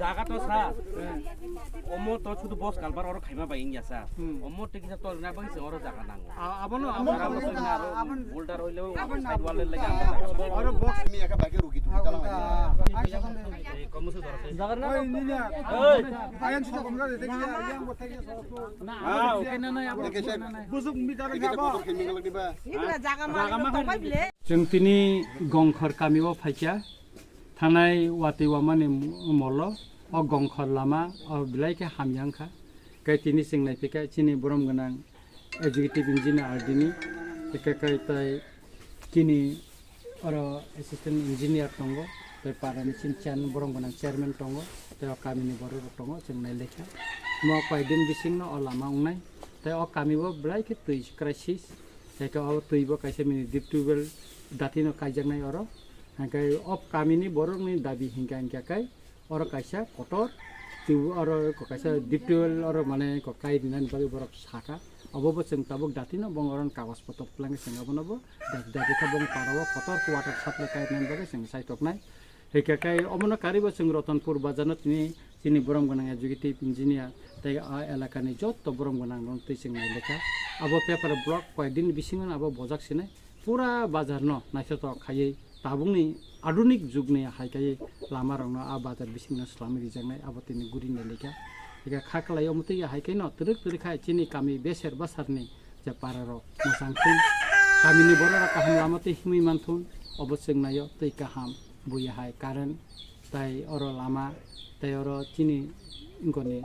জায়গা তো সা অমো তো শুধু বস কালবার আর খাইমা বাইং যাসা অমো টিকি সব তো না বাইছে আর জায়গা নাং আবনো আমন বোল্ডার হইলেও সাইড ওয়ালের লাগি আর বক্স আমি একা বাইকে রুকি তুমি চালা এই কমসে ধরছে জায়গা না ওই আয়ন শুধু কমরা দেখি ইয়াং বতে গিয়ে না ওকে না না আপনি বুঝুক মিটারে গাবা ইগলা জায়গা মা তো পাইলে जों तिनि गंखर कामिव फाइकिया थानाय वाति वामानि मल्ल अ गंखर लामा अ बिलाइके हामयांखा कै तिनि सिंनाय फिका चिनि बरम गोनां एजुकेटिव इन्जिनियार आरदिनि एकाकाय ताय तिनि अर एसिस्टेंट इन्जिनियार दंग ताय पारानि सिनचान बरम गोनां चेयारमैन दंग ताय अ कामिनि बर दंग जों नायलेखा म कयदिन बिसिंनो अ लामा उंनाय ताय अ कामिव बिलाइके तै क्राइसिस तायका अ तैबो कायसे मिनि डिप ट्यूबवेल दातिनो कायजांनाय अर हांकाय अफ कामिनि बरनि दाबि हिंका हिंकाकाय अर कायसा कटर तिउ अर कायसा डिप ट्यूबवेल अर माने काय दिनानि बागै बरक साका अबबो जों ताबक दातिनो बंगरन कागज पत्र प्लांगे सिंगाबनबो दाबिखा बंग पाराव कटर वाटर सप्लाय कायनानि बागै जों साइटकनाय हेकाकाय अमनो कारिबो जों रतनपुर बाजारनो तिनि बरम गोनां एजुकेटिभ इन्जिनियार ताय आ एलाकानि जत बरम गोनां दं तै जों नायलेखा आबो पेपार ब्लक कयदिन बिसिङन आबो बजाकसिने पूरा बाजार न नायसत खायै ताबुंनि आधुनिक जुगनि हायकायै लामा रंनो आ बाजार बिसिङन स्लामि रिजांनाय आबो तिनि गुरिनि लेखा एका खाखलाय अमतै हायकाय न तुरुक तुरुखाय चिनि कामि बेसेर बासारनि जे पारार मोजांखुन कामिनि बररा काहाम लामाते हिमै मानथुन अबस्यक नायो तै काहाम बुया हाय कारण ताय अर लामा ताय अर चिनि इंगनि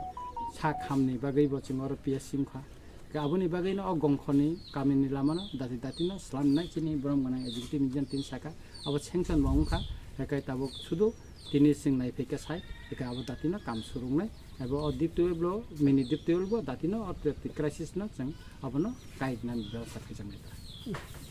सा खामनि बागैबो जों अर पिएस सिमखा गाबोनि बागैनो अ गंखनि कामिनि लामानो दाति दातिनो स्लामनाय चिनि बरम गोनां एजुकेटिभ मिजन तिन साका अब सेंसन बाउंखा एकाय ताबो सुदु तिनि सिंनाय फेके साइ एका अब दातिनो काम सुरुंनाय एबो अ deep tube well mini deep tube well दातिनो अ क्राइसिस न जों अबनो गाइडनान व्यवस्था खालामनाय